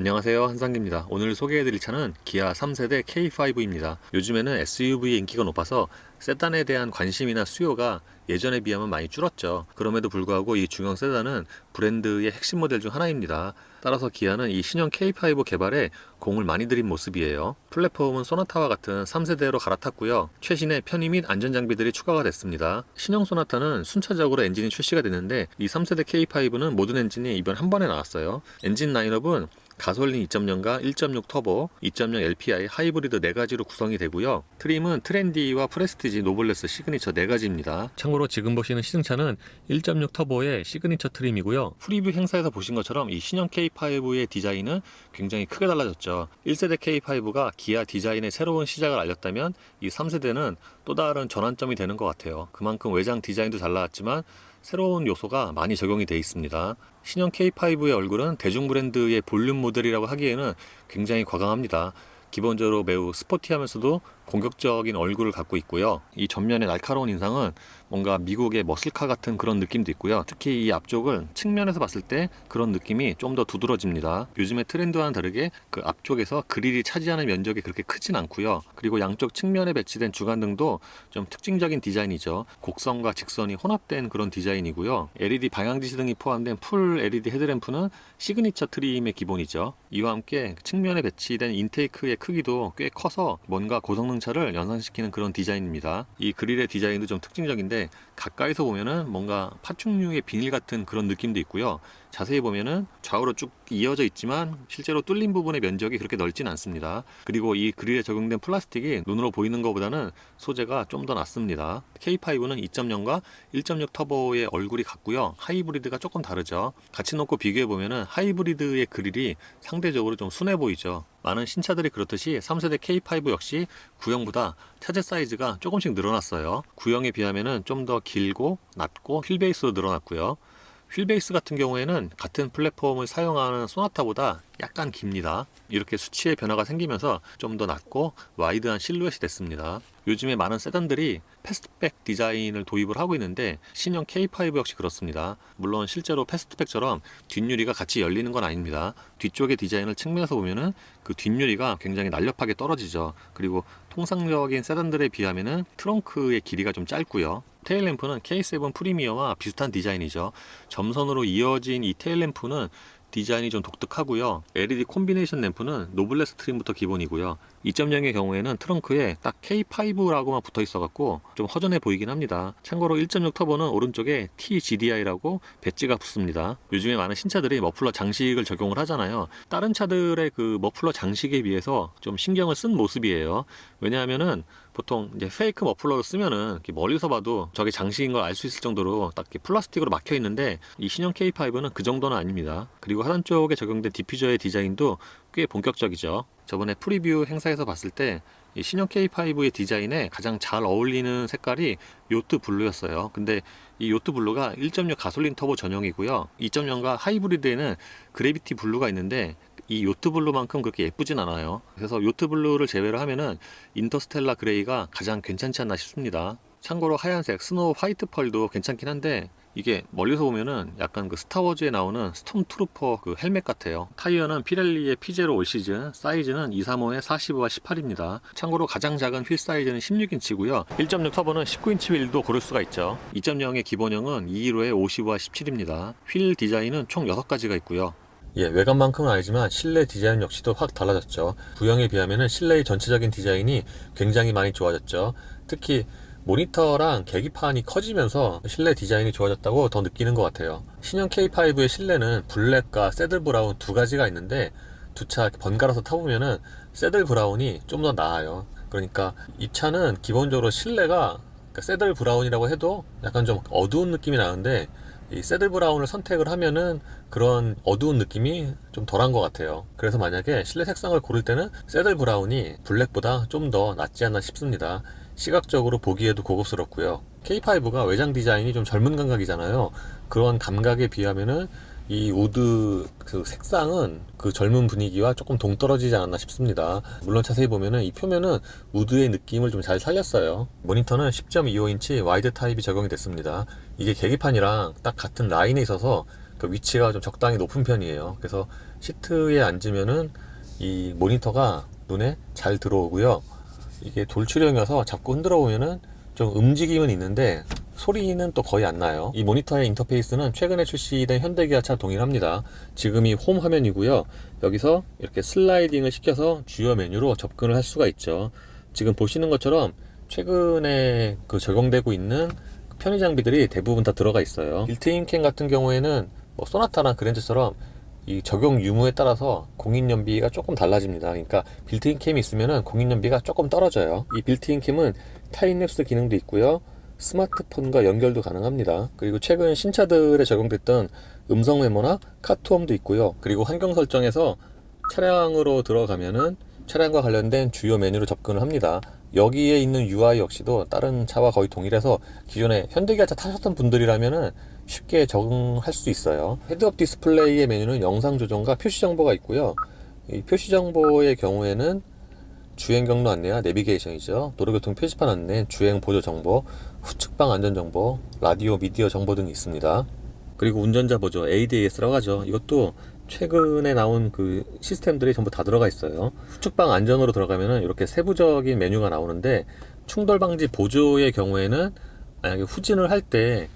안녕하세요, 한상기입니다. 오늘 소개해드릴 차는 기아 3세대 K5입니다. 요즘에는 SUV의 인기가 높아서 세단에 대한 관심이나 수요가 예전에 비하면 많이 줄었죠. 그럼에도 불구하고 이 중형 세단은 브랜드의 핵심 모델 중 하나입니다. 따라서 기아는 이 신형 K5 개발에 공을 많이 들인 모습이에요. 플랫폼은 소나타와 같은 3세대로 갈아탔고요. 최신의 편의 및 안전장비들이 추가가 됐습니다. 신형 소나타는 순차적으로 엔진이 출시가 됐는데 이 3세대 K5는 모든 엔진이 이번 한 번에 나왔어요. 엔진 라인업은 가솔린 2.0과 1.6 터보, 2.0 LPI, 하이브리드 4가지로 구성이 되고요. 트림은 트렌디와 프레스티지, 노블레스, 시그니처 4가지입니다. 참고로 지금 보시는 시승차는 1.6 터보의 시그니처 트림이고요. 프리뷰 행사에서 보신 것처럼 이 신형 K5의 디자인은 굉장히 크게 달라졌죠. 1세대 K5가 기아 디자인의 새로운 시작을 알렸다면 이 3세대는 또 다른 전환점이 되는 것 같아요. 그만큼 외장 디자인도 잘 나왔지만 새로운 요소가 많이 적용이 되어 있습니다. 신형 K5의 얼굴은 대중 브랜드의 볼륨 모델이라고 하기에는 굉장히 과감합니다. 기본적으로 매우 스포티하면서도 공격적인 얼굴을 갖고 있고요. 이 전면의 날카로운 인상은 뭔가 미국의 머슬카 같은 그런 느낌도 있고요. 특히 이 앞쪽을 측면에서 봤을 때 그런 느낌이 좀 더 두드러집니다. 요즘의 트렌드와는 다르게 그 앞쪽에서 그릴이 차지하는 면적이 그렇게 크진 않고요. 그리고 양쪽 측면에 배치된 주간등도 좀 특징적인 디자인이죠. 곡선과 직선이 혼합된 그런 디자인이고요. LED 방향지시등이 포함된 풀 LED 헤드램프는 시그니처 트림의 기본이죠. 이와 함께 측면에 배치된 인테이크의 크기도 꽤 커서 뭔가 고성능차를 연상시키는 그런 디자인입니다. 이 그릴의 디자인도 좀 특징적인데 가까이서 보면은 뭔가 파충류의 비닐 같은 그런 느낌도 있고요. 자세히 보면은 좌우로 쭉 이어져 있지만 실제로 뚫린 부분의 면적이 그렇게 넓진 않습니다. 그리고 이 그릴에 적용된 플라스틱이 눈으로 보이는 것보다는 소재가 좀 더 낫습니다. K5는 2.0과 1.6 터보의 얼굴이 같고요. 하이브리드가 조금 다르죠. 같이 놓고 비교해 보면은 하이브리드의 그릴이 상대적으로 좀 순해 보이죠. 많은 신차들이 그렇듯이 3세대 K5 역시 구형보다 차체 사이즈가 조금씩 늘어났어요. 구형에 비하면은 좀 더 길고 낮고 휠베이스로 늘어났고요. 휠베이스 같은 경우에는 같은 플랫폼을 사용하는 소나타보다 약간 깁니다. 이렇게 수치의 변화가 생기면서 좀 더 낮고 와이드한 실루엣이 됐습니다. 요즘에 많은 세단들이 패스트백 디자인을 도입을 하고 있는데 신형 K5 역시 그렇습니다. 물론 실제로 패스트백처럼 뒷유리가 같이 열리는 건 아닙니다. 뒤쪽의 디자인을 측면에서 보면은 그 뒷유리가 굉장히 날렵하게 떨어지죠. 그리고 통상적인 세단들에 비하면은 트렁크의 길이가 좀 짧고요. 테일램프는 K7 프리미어와 비슷한 디자인이죠. 점선으로 이어진 이 테일램프는 디자인이 좀 독특하고요. LED 콤비네이션 램프는 노블레스 트림부터 기본이고요. 2.0의 경우에는 트렁크에 딱 K5라고만 붙어 있어갖고 좀 허전해 보이긴 합니다. 참고로 1.6 터보는 오른쪽에 TGDI라고 배지가 붙습니다. 요즘에 많은 신차들이 머플러 장식을 적용을 하잖아요. 다른 차들의 그 머플러 장식에 비해서 좀 신경을 쓴 모습이에요. 왜냐하면은 보통 이제 페이크 머플러를 쓰면은 이렇게 멀리서 봐도 저게 장식인 걸 알 수 있을 정도로 딱 이렇게 플라스틱으로 막혀 있는데 이 신형 K5는 그 정도는 아닙니다. 그리고 하단 쪽에 적용된 디퓨저의 디자인도 꽤 본격적이죠. 저번에 프리뷰 행사에서 봤을 때 이 신형 K5의 디자인에 가장 잘 어울리는 색깔이 요트 블루였어요. 근데 이 요트 블루가 1.6 가솔린 터보 전용이고요. 2.0과 하이브리드에는 그래비티 블루가 있는데 이 요트 블루만큼 그렇게 예쁘진 않아요. 그래서 요트 블루를 제외로 하면은 인터스텔라 그레이가 가장 괜찮지 않나 싶습니다. 참고로 하얀색 스노우 화이트 펄도 괜찮긴 한데 이게 멀리서 보면은 약간 그 스타워즈에 나오는 스톰트루퍼 그 헬멧 같아요. 타이어는 피렐리의 P0 올 시즌, 사이즈는 235에 45와 18입니다. 참고로 가장 작은 휠 사이즈는 16인치고요. 1.6 터보는 19인치 휠도 고를 수가 있죠. 2.0의 기본형은 215에 55와 17입니다. 휠 디자인은 총 6가지가 있고요. 예, 외관만큼은 아니지만 실내 디자인 역시도 확 달라졌죠. 구형에 비하면 실내의 전체적인 디자인이 굉장히 많이 좋아졌죠. 특히 모니터랑 계기판이 커지면서 실내 디자인이 좋아졌다고 더 느끼는 것 같아요. 신형 K5의 실내는 블랙과 새들 브라운 두 가지가 있는데 두 차 번갈아서 타보면은 새들 브라운이 좀 더 나아요. 그러니까 이 차는 기본적으로 실내가 새들 브라운이라고 해도 약간 좀 어두운 느낌이 나는데 이 새들 브라운을 선택을 하면은 그런 어두운 느낌이 좀 덜한 것 같아요. 그래서 만약에 실내 색상을 고를 때는 새들 브라운이 블랙보다 좀 더 낫지 않나 싶습니다. 시각적으로 보기에도 고급스럽고요. K5가 외장 디자인이 좀 젊은 감각이잖아요. 그런 감각에 비하면은 이 우드 그 색상은 그 젊은 분위기와 조금 동떨어지지 않았나 싶습니다. 물론 자세히 보면은 이 표면은 우드의 느낌을 좀 잘 살렸어요. 모니터는 10.25인치 와이드 타입이 적용이 됐습니다. 이게 계기판이랑 딱 같은 라인에 있어서 그 위치가 좀 적당히 높은 편이에요. 그래서 시트에 앉으면은 이 모니터가 눈에 잘 들어오고요. 이게 돌출형이어서 자꾸 흔들어 보면은 좀 움직임은 있는데 소리는 또 거의 안 나요. 이 모니터의 인터페이스는 최근에 출시된 현대기아차 동일합니다. 지금이 홈 화면이고요. 여기서 이렇게 슬라이딩을 시켜서 주요 메뉴로 접근을 할 수가 있죠. 지금 보시는 것처럼 최근에 그 적용되고 있는 편의 장비들이 대부분 다 들어가 있어요. 빌트인 캠 같은 경우에는 뭐 소나타나 그랜저처럼 이 적용 유무에 따라서 공인 연비가 조금 달라집니다. 그러니까 빌트인 캠이 있으면은 공인 연비가 조금 떨어져요. 이 빌트인 캠은 타임랩스 기능도 있고요. 스마트폰과 연결도 가능합니다. 그리고 최근 신차들에 적용됐던 음성 메모나 카투음도 있고요. 그리고 환경 설정에서 차량으로 들어가면은 차량과 관련된 주요 메뉴로 접근을 합니다. 여기에 있는 UI 역시도 다른 차와 거의 동일해서 기존에 현대기아차 타셨던 분들이라면은 쉽게 적응할 수 있어요. 헤드업 디스플레이의 메뉴는 영상 조정과 표시 정보가 있고요. 이 표시 정보의 경우에는 주행 경로 안내와 내비게이션이죠. 도로교통 표지판 안내, 주행 보조 정보, 후측방 안전 정보, 라디오 미디어 정보 등이 있습니다. 그리고 운전자 보조 ADAS라고 하죠. 이것도 최근에 나온 그 시스템들이 전부 다 들어가 있어요. 후측방 안전으로 들어가면은 이렇게 세부적인 메뉴가 나오는데, 충돌 방지 보조의 경우에는 만약에 후진을 할 때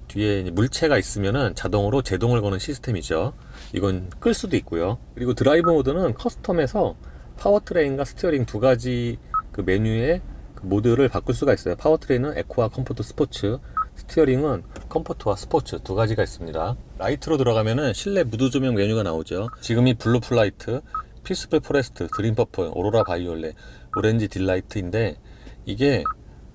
뒤에 물체가 있으면은 자동으로 제동을 거는 시스템이죠. 이건 끌 수도 있고요. 그리고 드라이브 모드는 커스텀에서 파워트레인과 스티어링 두 가지 그 메뉴의 그 모드를 바꿀 수가 있어요. 파워트레인은 에코와 컴포트 스포츠, 스티어링은 컴포트와 스포츠 두 가지가 있습니다. 라이트로 들어가면은 실내 무드 조명 메뉴가 나오죠. 지금이 블루 플라이트, 피스풀 포레스트, 드림 퍼플, 오로라 바이올렛, 오렌지 딜라이트인데, 이게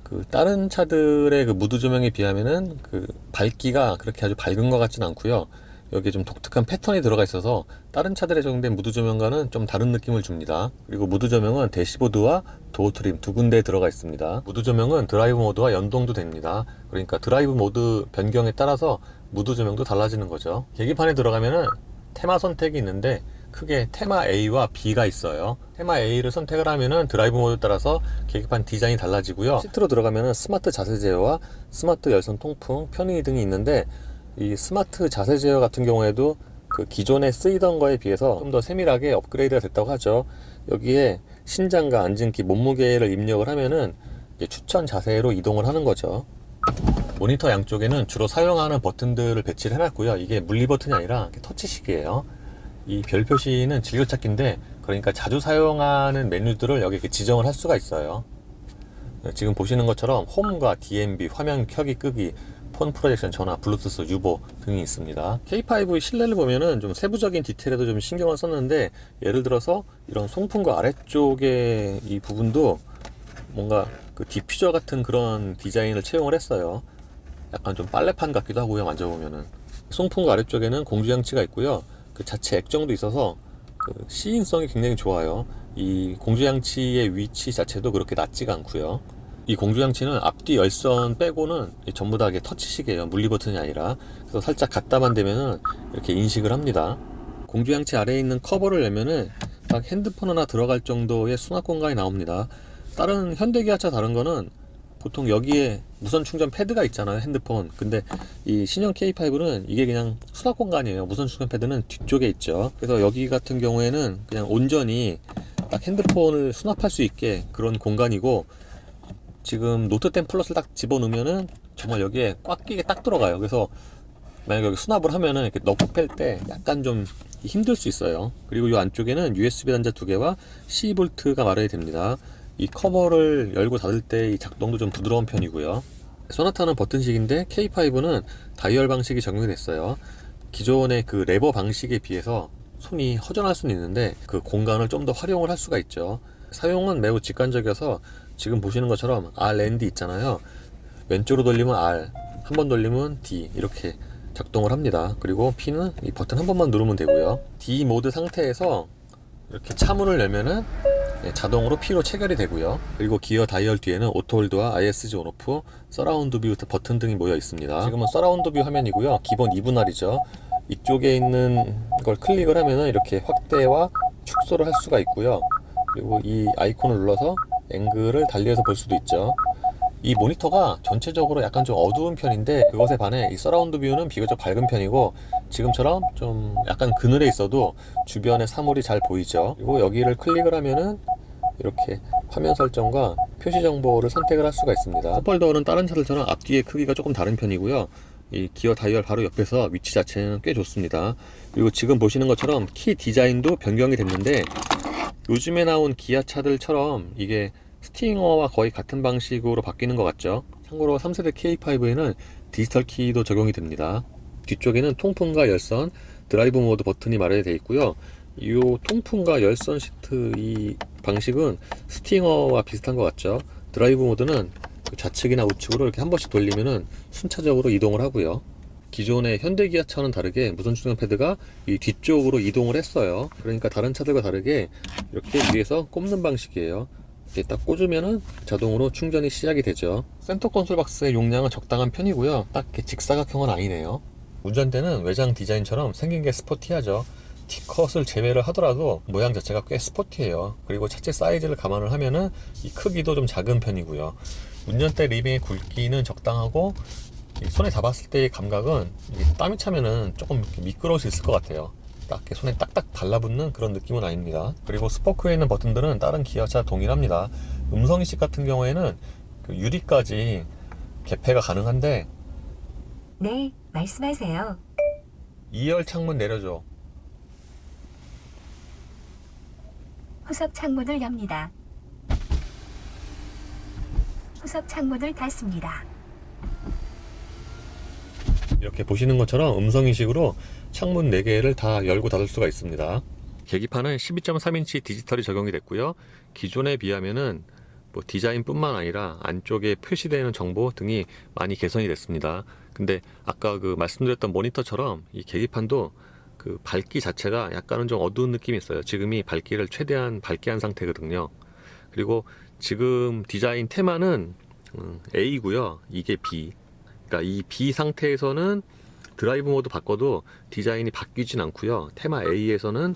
그 다른 차들의 그 무드 조명에 비하면은 그 밝기가 그렇게 아주 밝은 것 같진 않고요. 여기에 좀 독특한 패턴이 들어가 있어서 다른 차들에 적용된 무드 조명과는 좀 다른 느낌을 줍니다. 그리고 무드 조명은 대시보드와 도어 트림 두 군데에 들어가 있습니다. 무드 조명은 드라이브 모드와 연동도 됩니다. 그러니까 드라이브 모드 변경에 따라서 무드 조명도 달라지는 거죠. 계기판에 들어가면은 테마 선택이 있는데, 크게 테마 A와 B가 있어요. 테마 A를 선택을 하면은 드라이브 모드에 따라서 계기판 디자인이 달라지고요. 시트로 들어가면은 스마트 자세 제어와 스마트 열선 통풍, 편의 등이 있는데, 이 스마트 자세 제어 같은 경우에도 그 기존에 쓰이던 거에 비해서 좀 더 세밀하게 업그레이드가 됐다고 하죠. 여기에 신장과 앉은키, 몸무게를 입력을 하면은 추천 자세로 이동을 하는 거죠. 모니터 양쪽에는 주로 사용하는 버튼들을 배치를 해놨고요. 이게 물리 버튼이 아니라 터치식이에요. 이 별 표시는 진료찾기인데, 그러니까 자주 사용하는 메뉴들을 여기 지정을 할 수가 있어요. 지금 보시는 것처럼 홈과 DMB, 화면 켜기 끄기, 폰 프로젝션, 전화, 블루투스, 유보 등이 있습니다. K5의 실내를 보면은 좀 세부적인 디테일에도 좀 신경을 썼는데, 예를 들어서 이런 송풍구 아래쪽에 이 부분도 뭔가 그 디퓨저 같은 그런 디자인을 채용을 했어요. 약간 좀 빨래판 같기도 하고요, 만져보면은. 송풍구 아래쪽에는 공주장치가 있고요. 그 자체 액정도 있어서 그 시인성이 굉장히 좋아요. 이 공주장치의 위치 자체도 그렇게 낮지가 않고요. 이 공주장치는 앞뒤 열선 빼고는 전부 다 터치식이에요. 물리 버튼이 아니라. 그래서 살짝 갖다만 대면은 이렇게 인식을 합니다. 공주장치 아래에 있는 커버를 내면은 딱 핸드폰 하나 들어갈 정도의 수납 공간이 나옵니다. 다른 현대기아차 다른 거는 보통 여기에 무선 충전 패드가 있잖아요, 핸드폰. 근데 이 신형 K5는 이게 그냥 수납 공간이에요. 무선 충전 패드는 뒤쪽에 있죠. 그래서 여기 같은 경우에는 그냥 온전히 딱 핸드폰을 수납할 수 있게 그런 공간이고, 지금 노트 10 플러스를 딱 집어넣으면은 정말 여기에 꽉 끼게 딱 들어가요. 그래서 만약에 여기 수납을 하면은 이렇게 넣고 뺄 때 약간 좀 힘들 수 있어요. 그리고 이 안쪽에는 USB 단자 2개와 C-V가 마련이 됩니다. 이 커버를 열고 닫을 때 이 작동도 좀 부드러운 편이고요. 소나타는 버튼식인데 K5는 다이얼 방식이 적용이 됐어요. 기존의 그 레버 방식에 비해서 손이 허전할 수는 있는데 그 공간을 좀 더 활용을 할 수가 있죠. 사용은 매우 직관적이어서 지금 보시는 것처럼 R&D 있잖아요. 왼쪽으로 돌리면 R, 한 번 돌리면 D 이렇게 작동을 합니다. 그리고 P는 이 버튼 한 번만 누르면 되고요. D 모드 상태에서 이렇게 차문을 열면은 자동으로 P로 체결이 되고요. 그리고 기어 다이얼 뒤에는 오토홀드와 ISG 온오프, 서라운드 뷰 버튼 등이 모여 있습니다. 지금은 서라운드 뷰 화면이고요. 기본 2분할이죠. 이쪽에 있는 걸 클릭을 하면은 이렇게 확대와 축소를 할 수가 있고요. 그리고 이 아이콘을 눌러서 앵글을 달리해서 볼 수도 있죠. 이 모니터가 전체적으로 약간 좀 어두운 편인데 그것에 반해 이 서라운드 뷰는 비교적 밝은 편이고 지금처럼 좀 약간 그늘에 있어도 주변의 사물이 잘 보이죠. 그리고 여기를 클릭을 하면은 이렇게 화면 설정과 표시 정보를 선택을 할 수가 있습니다. 컵홀더는 다른 차들처럼 앞뒤의 크기가 조금 다른 편이고요. 이 기어 다이얼 바로 옆에서 위치 자체는 꽤 좋습니다. 그리고 지금 보시는 것처럼 키 디자인도 변경이 됐는데 요즘에 나온 기아 차들처럼 이게 스팅어와 거의 같은 방식으로 바뀌는 것 같죠. 참고로 3세대 K5에는 디지털 키도 적용이 됩니다. 뒤쪽에는 통풍과 열선, 드라이브 모드 버튼이 마련이 되어 있고요. 이 통풍과 열선 시트 이 방식은 스팅어와 비슷한 것 같죠. 드라이브 모드는 좌측이나 우측으로 이렇게 한 번씩 돌리면은 순차적으로 이동을 하고요. 기존의 현대 기아차와는 다르게 무선 충전 패드가 이 뒤쪽으로 이동을 했어요. 그러니까 다른 차들과 다르게 이렇게 위에서 꼽는 방식이에요. 이렇게 딱 꽂으면은 자동으로 충전이 시작이 되죠. 센터 콘솔 박스의 용량은 적당한 편이고요. 딱 이렇게 직사각형은 아니네요. 운전대는 외장 디자인처럼 생긴 게 스포티하죠. T컷을 제외를 하더라도 모양 자체가 꽤 스포티해요. 그리고 차체 사이즈를 감안을 하면은 이 크기도 좀 작은 편이고요. 운전대 리빙의 굵기는 적당하고 손에 잡았을 때의 감각은 땀이 차면은 조금 미끄러울 수 있을 것 같아요. 딱 이렇게 손에 딱딱 달라붙는 그런 느낌은 아닙니다. 그리고 스포크에 있는 버튼들은 다른 기아차 동일합니다. 음성인식 같은 경우에는 그 유리까지 개폐가 가능한데 네, 말씀하세요. 2열 창문 내려줘. 후석 창문을 엽니다. 후석 창문을 닫습니다. 이렇게 보시는 것처럼 음성인식으로 창문 4개를 다 열고 닫을 수가 있습니다. 계기판은 12.3인치 디지털이 적용이 됐고요. 기존에 비하면은 뭐 디자인뿐만 아니라 안쪽에 표시되는 정보 등이 많이 개선이 됐습니다. 근데 아까 그 말씀드렸던 모니터처럼 이 계기판도 그 밝기 자체가 약간은 좀 어두운 느낌이 있어요. 지금이 밝기를 최대한 밝게 한 상태거든요. 그리고 지금 디자인 테마는 A고요. 이게 B. 그러니까 이 B 상태에서는 드라이브 모드 바꿔도 디자인이 바뀌진 않고요. 테마 A에서는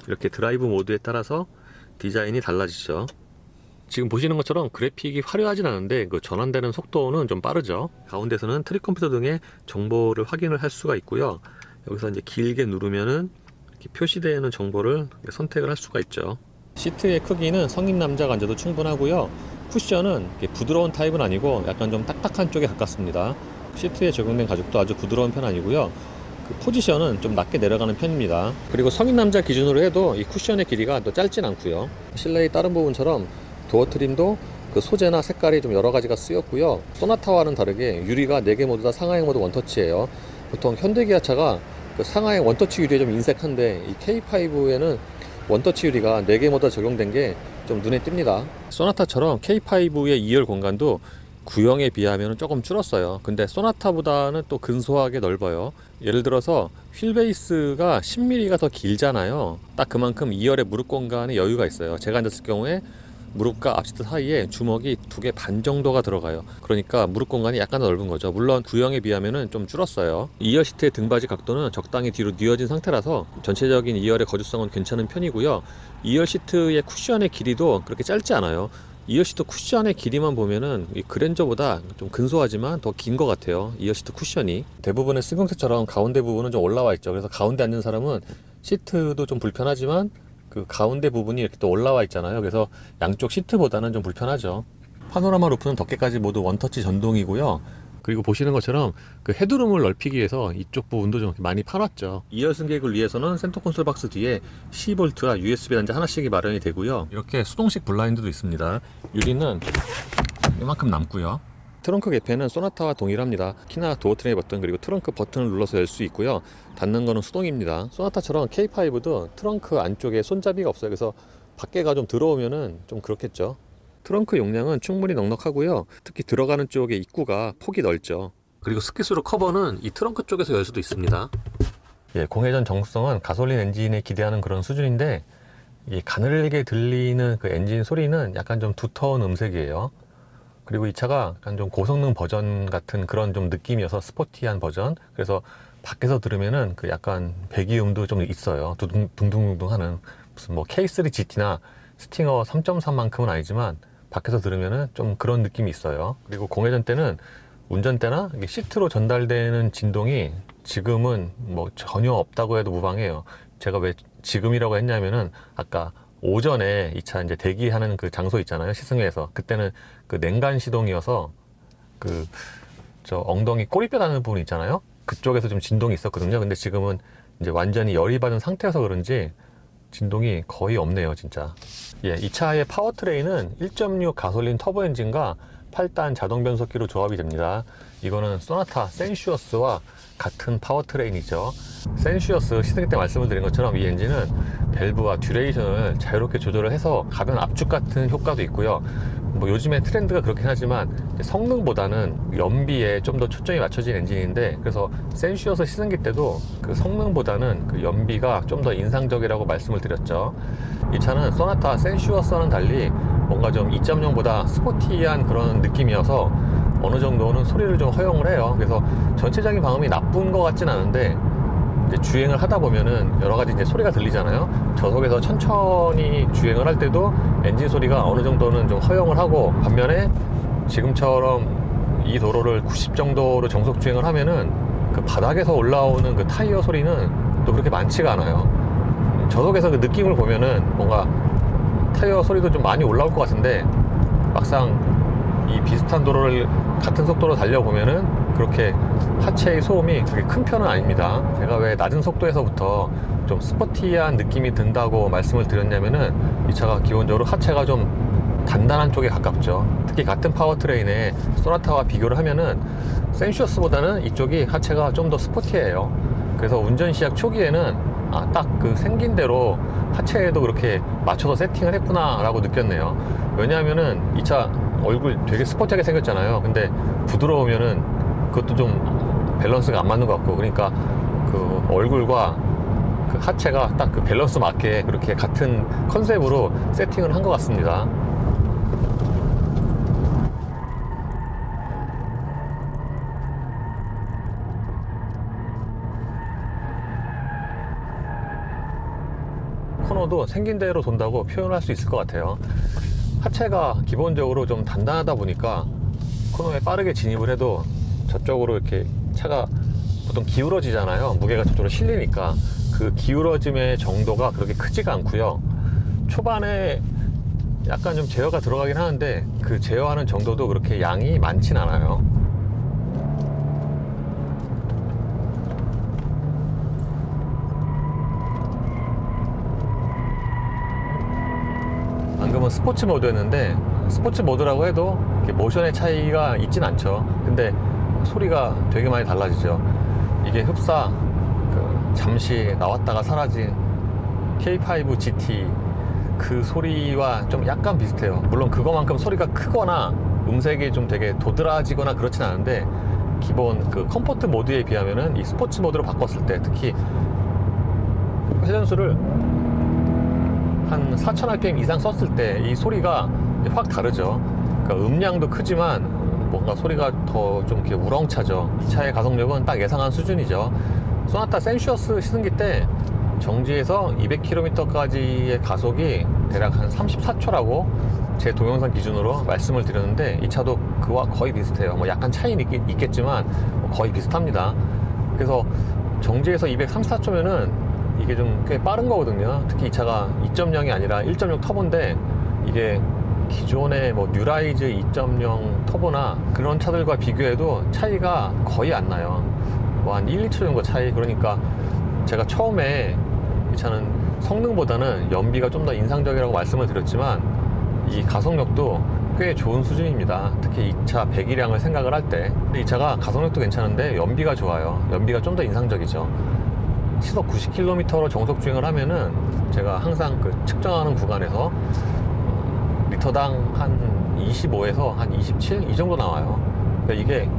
이렇게 드라이브 모드에 따라서 디자인이 달라지죠. 지금 보시는 것처럼 그래픽이 화려하진 않은데 그 전환되는 속도는 좀 빠르죠. 가운데서는 트릭 컴퓨터 등의 정보를 확인을 할 수가 있고요. 여기서 이제 길게 누르면은 이렇게 표시되는 정보를 선택을 할 수가 있죠. 시트의 크기는 성인 남자가 앉아도 충분하고요. 쿠션은 부드러운 타입은 아니고 약간 좀 딱딱한 쪽에 가깝습니다. 시트에 적용된 가죽도 아주 부드러운 편 아니고요. 그 포지션은 좀 낮게 내려가는 편입니다. 그리고 성인 남자 기준으로 해도 이 쿠션의 길이가 또 짧진 않고요. 실내의 다른 부분처럼 도어 트림도 그 소재나 색깔이 좀 여러 가지가 쓰였고요. 소나타와는 다르게 유리가 4개 모두 다 상하행 모드 원터치예요. 보통 현대기아차가 그 상하행 원터치 유리에 좀 인색한데 이 K5에는 원터치 유리가 4개 모두 적용된 게 좀 눈에 띕니다. 소나타처럼 K5의 2열 공간도 구형에 비하면 조금 줄었어요. 근데 소나타보다는 또 근소하게 넓어요. 예를 들어서 휠베이스가 10mm가 더 길잖아요. 딱 그만큼 2열의 무릎 공간에 여유가 있어요. 제가 앉았을 경우에 무릎과 앞시트 사이에 주먹이 2개 반 정도가 들어가요. 그러니까 무릎 공간이 약간 넓은 거죠. 물론 구형에 비하면 좀 줄었어요. 2열 시트의 등받이 각도는 적당히 뒤로 뉘어진 상태라서 전체적인 2열의 거주성은 괜찮은 편이고요. 2열 시트의 쿠션의 길이도 그렇게 짧지 않아요. 2열 시트 쿠션의 길이만 보면은 이 그랜저보다 좀 근소하지만 더 긴 것 같아요. 2열 시트 쿠션이 대부분의 승용차처럼 가운데 부분은 좀 올라와 있죠. 그래서 가운데 앉는 사람은 시트도 좀 불편하지만 그 가운데 부분이 이렇게 또 올라와 있잖아요. 그래서 양쪽 시트보다는 좀 불편하죠. 파노라마 루프는 덕계까지 모두 원터치 전동이고요. 그리고 보시는 것처럼 그 헤드룸을 넓히기 위해서 이쪽 부분도 좀 많이 파놨죠. 2열 승객을 위해서는 센터 콘솔 박스 뒤에 12V와 USB 단자 하나씩이 마련이 되고요. 이렇게 수동식 블라인드도 있습니다. 유리는 이만큼 남고요. 트렁크 개폐는 소나타와 동일합니다. 키나 도어 트레이 버튼 그리고 트렁크 버튼을 눌러서 열 수 있고요. 닫는 거는 수동입니다. 소나타처럼 K5도 트렁크 안쪽에 손잡이가 없어요. 그래서 밖에가 좀 들어오면은 좀 그렇겠죠. 트렁크 용량은 충분히 넉넉하고요. 특히 들어가는 쪽의 입구가 폭이 넓죠. 그리고 스키스루 커버는 이 트렁크 쪽에서 열 수도 있습니다. 예, 공회전 정수성은 가솔린 엔진에 기대하는 그런 수준인데 이 가늘게 들리는 그 엔진 소리는 약간 좀 두터운 음색이에요. 그리고 이 차가 약간 좀 고성능 버전 같은 그런 좀 느낌이어서 스포티한 버전. 그래서 밖에서 들으면은 그 약간 배기음도 좀 있어요. 둥둥둥둥 하는 무슨 뭐 K3 GT나 스팅어 3.3만큼은 아니지만 밖에서 들으면은 좀 그런 느낌이 있어요. 그리고 공회전 때는 운전대나 이게 시트로 전달되는 진동이 지금은 뭐 전혀 없다고 해도 무방해요. 제가 왜 지금이라고 했냐면은 아까 오전에 이 차 이제 대기하는 그 장소 있잖아요. 시승회에서. 그때는 그 냉간 시동이어서 그 저 엉덩이 꼬리뼈 나는 부분 있잖아요. 그쪽에서 좀 진동이 있었거든요. 근데 지금은 이제 완전히 열이 받은 상태여서 그런지 진동이 거의 없네요, 진짜. 예, 이 차의 파워트레인은 1.6 가솔린 터보 엔진과 8단 자동 변속기로 조합이 됩니다. 이거는 소나타 센슈어스와 같은 파워트레인이죠. 센슈어스 시승 때 말씀을 드린 것처럼 이 엔진은 밸브와 듀레이션을 자유롭게 조절을 해서 가변 압축 같은 효과도 있고요. 뭐 요즘에 트렌드가 그렇긴 하지만 성능보다는 연비에 좀 더 초점이 맞춰진 엔진인데, 그래서 센슈어스 시승기 때도 그 성능보다는 그 연비가 좀 더 인상적이라고 말씀을 드렸죠. 이 차는 소나타 센슈어스와는 달리 뭔가 좀 2.0보다 스포티한 그런 느낌이어서 어느 정도는 소리를 좀 허용을 해요. 그래서 전체적인 방음이 나쁜 것 같진 않은데, 이제 주행을 하다 보면은 여러 가지 이제 소리가 들리잖아요. 저속에서 천천히 주행을 할 때도 엔진 소리가 어느 정도는 좀 허용을 하고, 반면에 지금처럼 이 도로를 90 정도로 정속 주행을 하면은 그 바닥에서 올라오는 그 타이어 소리는 또 그렇게 많지가 않아요. 저속에서 그 느낌을 보면은 뭔가 타이어 소리도 좀 많이 올라올 것 같은데, 막상 이 비슷한 도로를 같은 속도로 달려보면은 그렇게 하체의 소음이 그렇게 큰 편은 아닙니다. 제가 왜 낮은 속도에서부터 좀 스포티한 느낌이 든다고 말씀을 드렸냐면은, 이 차가 기본적으로 하체가 좀 단단한 쪽에 가깝죠. 특히 같은 파워트레인에 소나타와 비교를 하면은 센슈어스보다는 이쪽이 하체가 좀 더 스포티해요. 그래서 운전 시작 초기에는 딱 그 생긴 대로 하체에도 그렇게 맞춰서 세팅을 했구나 라고 느꼈네요. 왜냐하면은 이 차 얼굴 되게 스포티하게 생겼잖아요. 근데 부드러우면은 그것도 좀 밸런스가 안 맞는 것 같고, 그러니까 그 얼굴과 그 하체가 딱 그 밸런스 맞게 그렇게 같은 컨셉으로 세팅을 한 것 같습니다. 코너도 생긴 대로 돈다고 표현할 수 있을 것 같아요. 하체가 기본적으로 좀 단단하다 보니까 코너에 빠르게 진입을 해도 저쪽으로 이렇게 차가 보통 기울어지잖아요. 무게가 저쪽으로 실리니까 그 기울어짐의 정도가 그렇게 크지가 않고요. 초반에 약간 좀 제어가 들어가긴 하는데 그 제어하는 정도도 그렇게 양이 많진 않아요. 방금은 스포츠 모드였는데, 스포츠 모드라고 해도 모션의 차이가 있진 않죠. 근데 소리가 되게 많이 달라지죠. 이게 흡사 잠시 나왔다가 사라진 K5 GT 그 소리와 좀 약간 비슷해요. 물론 그거만큼 소리가 크거나 음색이 좀 되게 도드라지거나 그렇진 않은데, 기본 그 컴포트 모드에 비하면은 이 스포츠 모드로 바꿨을 때, 특히 회전수를 한 4000rpm 이상 썼을 때 이 소리가 확 다르죠. 그러니까 음량도 크지만 뭔가 소리가 더 좀 이렇게 우렁차죠. 이 차의 가속력은 딱 예상한 수준이죠. 소나타 센슈어스 시승기 때 정지에서 200km까지의 가속이 대략 한 34초라고 제 동영상 기준으로 말씀을 드렸는데, 이 차도 그와 거의 비슷해요. 뭐 약간 차이는 있겠지만 거의 비슷합니다. 그래서 정지에서 234초면은 이게 좀 꽤 빠른 거거든요. 특히 이 차가 2.0이 아니라 1.6 터보인데, 이게 기존의 뭐 뉴라이즈 2.0 터보나 그런 차들과 비교해도 차이가 거의 안 나요. 뭐 한 1, 2초 정도 차이. 그러니까 제가 처음에 이 차는 성능보다는 연비가 좀 더 인상적이라고 말씀을 드렸지만, 이 가속력도 꽤 좋은 수준입니다. 특히 이 차 배기량을 생각을 할 때. 근데 이 차가 가속력도 괜찮은데 연비가 좋아요. 연비가 좀 더 인상적이죠. 시속 90km로 정속 주행을 하면은 제가 항상 그 측정하는 구간에서 리터당 한 25에서 한 27 이 정도 나와요. 그러니까 이게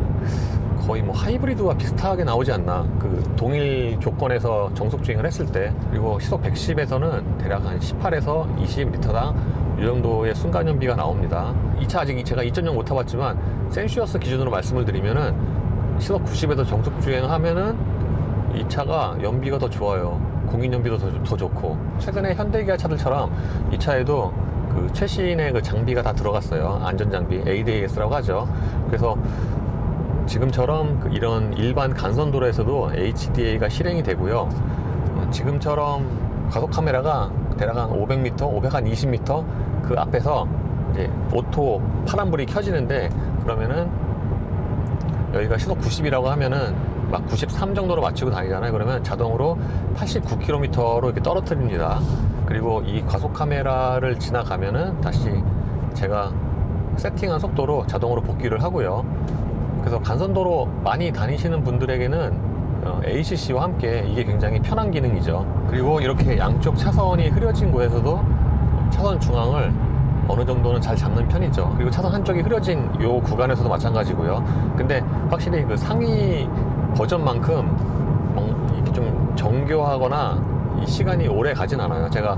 거의 뭐 하이브리드와 비슷하게 나오지 않나. 그 동일 조건에서 정속 주행을 했을 때. 그리고 시속 110에서는 대략 한 18에서 20 리터당 이 정도의 순간 연비가 나옵니다. 이 차 아직 제가 2.0 못 타봤지만 센슈어스 기준으로 말씀을 드리면은 시속 90에서 정속 주행을 하면은 이 차가 연비가 더 좋아요. 공인 연비도 더 좋고, 최근에 현대기아 차들처럼 이 차에도 그 그 최신의 그 장비가 다 들어갔어요. 안전장비 ADAS라고 하죠. 그래서 지금처럼 이런 일반 간선도로에서도 HDA가 실행이 되고요. 지금처럼 가속 카메라가 대략 한 500m, 520m 그 앞에서 이제 오토 파란불이 켜지는데, 그러면은 여기가 시속 90이라고 하면은 막 93 정도로 맞추고 다니잖아요. 그러면 자동으로 89km로 이렇게 떨어뜨립니다. 그리고 이 가속 카메라를 지나가면은 다시 제가 세팅한 속도로 자동으로 복귀를 하고요. 그래서 간선도로 많이 다니시는 분들에게는 ACC와 함께 이게 굉장히 편한 기능이죠. 그리고 이렇게 양쪽 차선이 흐려진 곳에서도 차선 중앙을 어느 정도는 잘 잡는 편이죠. 그리고 차선 한쪽이 흐려진 요 구간에서도 마찬가지고요. 근데 확실히 그 상위 버전만큼 이렇게 좀 정교하거나 이 시간이 오래 가진 않아요. 제가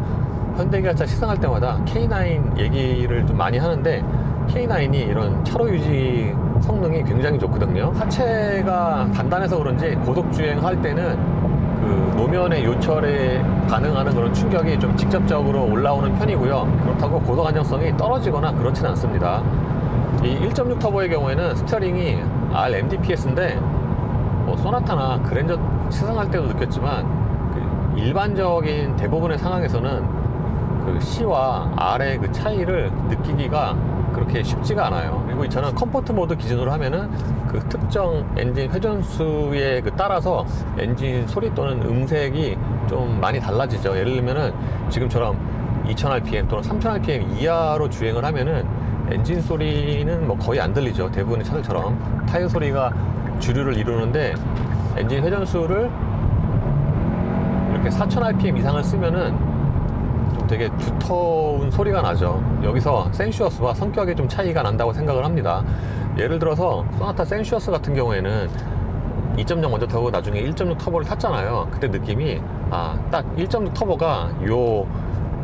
현대기아차 시승할 때마다 K9 얘기를 좀 많이 하는데, K9이 이런 차로 유지 성능이 굉장히 좋거든요. 하체가 단단해서 그런지 고속주행 할 때는 그 노면의 요철에 반응하는 그런 충격이 좀 직접적으로 올라오는 편이고요. 그렇다고 고속 안정성이 떨어지거나 그렇진 않습니다. 이 1.6 터보의 경우에는 스티어링이 RMDPS인데 소나타나 그랜저 시승할 때도 느꼈지만 그 일반적인 대부분의 상황에서는 그 C와 R의 그 차이를 느끼기가 그렇게 쉽지가 않아요. 그리고 이 차는 컴포트 모드 기준으로 하면은 그 특정 엔진 회전수에 따라서 엔진 소리 또는 음색이 좀 많이 달라지죠. 예를 들면은 지금처럼 2000rpm 또는 3000rpm 이하로 주행을 하면은 엔진 소리는 뭐 거의 안 들리죠. 대부분의 차들처럼 타이어 소리가 주류를 이루는데, 엔진 회전수를 이렇게 4000rpm 이상을 쓰면은 좀 되게 두터운 소리가 나죠. 여기서 센슈어스와 성격에 좀 차이가 난다고 생각을 합니다. 예를 들어서 소나타 센슈어스 같은 경우에는 2.0 먼저 타고 나중에 1.6 터보를 탔잖아요. 그때 느낌이 딱 1.6 터보가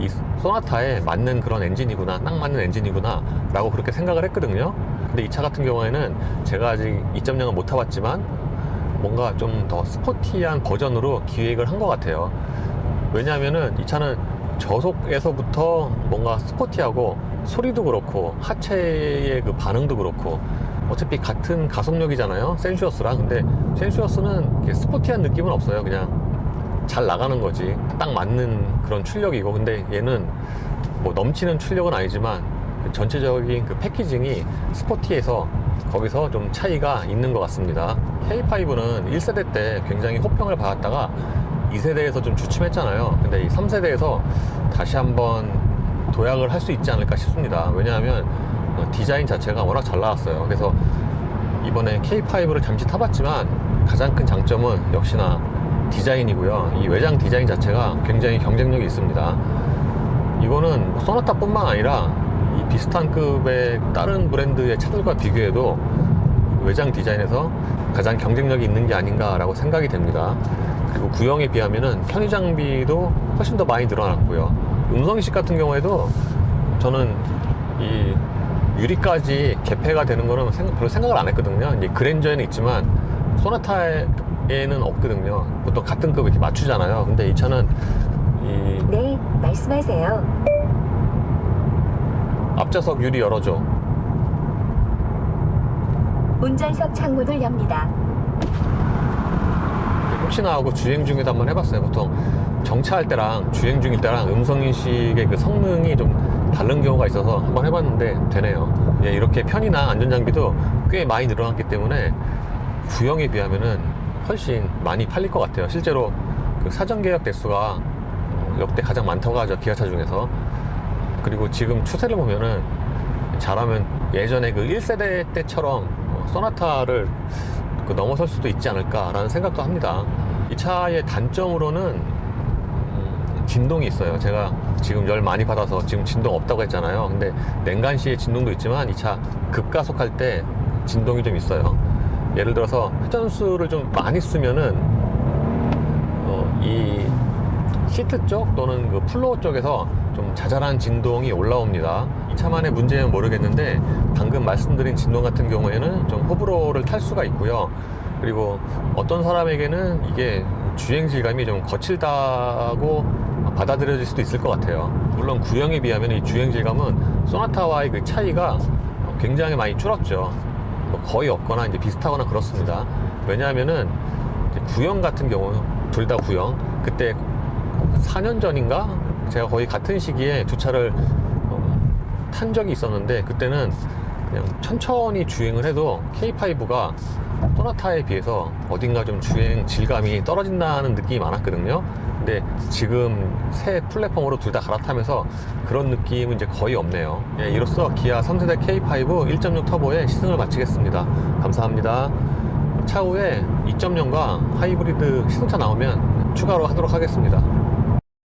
이 소나타에 맞는 그런 엔진이구나, 딱 맞는 엔진이구나 라고 그렇게 생각을 했거든요. 근데 이 차 같은 경우에는 제가 아직 2.0은 못 타봤지만 뭔가 좀 더 스포티한 버전으로 기획을 한 것 같아요. 왜냐하면은 이 차는 저속에서부터 뭔가 스포티하고, 소리도 그렇고 하체의 그 반응도 그렇고, 어차피 같은 가속력이잖아요, 센슈어스랑. 근데 센슈어스는 스포티한 느낌은 없어요. 그냥 잘 나가는 거지, 딱 맞는 그런 출력이고. 근데 얘는 뭐 넘치는 출력은 아니지만 전체적인 그 패키징이 스포티해서 거기서 좀 차이가 있는 것 같습니다. K5는 1세대 때 굉장히 호평을 받았다가 2세대에서 좀 주춤했잖아요. 근데 이 3세대에서 다시 한번 도약을 할 수 있지 않을까 싶습니다. 왜냐하면 디자인 자체가 워낙 잘 나왔어요. 그래서 이번에 K5를 잠시 타봤지만 가장 큰 장점은 역시나 디자인이고요. 이 외장 디자인 자체가 굉장히 경쟁력이 있습니다. 이거는 뭐 소나타뿐만 아니라 이 비슷한 급의 다른 브랜드의 차들과 비교해도 외장 디자인에서 가장 경쟁력이 있는 게 아닌가라고 생각이 됩니다. 그리고 구형에 비하면은 편의 장비도 훨씬 더 많이 늘어났고요. 음성인식 같은 경우에도 저는 이 유리까지 개폐가 되는 거는 별로 생각을 안 했거든요. 이제 그랜저에는 있지만 소나타에는 없거든요. 보통 같은 급 이렇게 맞추잖아요. 근데 이 차는 네, 말씀하세요. 앞좌석 유리 열어줘. 운전석 창문을 엽니다. 혹시나 하고 주행 중에도 한번 해봤어요. 보통 정차할 때랑 주행 중일 때랑 음성인식의 그 성능이 좀 다른 경우가 있어서 한번 해봤는데 되네요. 예, 이렇게 편의나 안전장비도 꽤 많이 늘어났기 때문에 구형에 비하면은 훨씬 많이 팔릴 것 같아요. 실제로 그 사전 계약 대수가 역대 가장 많다고 하죠, 기아차 중에서. 그리고 지금 추세를 보면은 잘하면 예전에 그 1세대 때처럼 소나타를 넘어설 수도 있지 않을까라는 생각도 합니다. 이 차의 단점으로는 진동이 있어요. 제가 지금 열 많이 받아서 지금 진동 없다고 했잖아요. 근데 냉간시의 진동도 있지만 이 차 급가속할 때 진동이 좀 있어요. 예를 들어서 회전수를 좀 많이 쓰면은 이 시트 쪽 또는 그 플로어 쪽에서 좀 자잘한 진동이 올라옵니다. 이 차만의 문제는 모르겠는데 방금 말씀드린 진동 같은 경우에는 좀 호불호를 탈 수가 있고요. 그리고 어떤 사람에게는 이게 주행 질감이 좀 거칠다고 받아들여질 수도 있을 것 같아요. 물론 구형에 비하면 이 주행 질감은 소나타와의 그 차이가 굉장히 많이 줄었죠. 뭐 거의 없거나 이제 비슷하거나 그렇습니다. 왜냐하면은 구형 같은 경우 둘 다 구형 그때 4년 전인가 제가 거의 같은 시기에 두 차를 탄 적이 있었는데 그때는 그냥 천천히 주행을 해도 K5가 소나타에 비해서 어딘가 좀 주행 질감이 떨어진다는 느낌이 많았거든요. 근데 지금 새 플랫폼으로 둘 다 갈아타면서 그런 느낌은 이제 거의 없네요. 예, 이로써 기아 3세대 K5 1.6 터보의 시승을 마치겠습니다. 감사합니다. 차후에 2.0과 하이브리드 시승차 나오면 추가로 하도록 하겠습니다.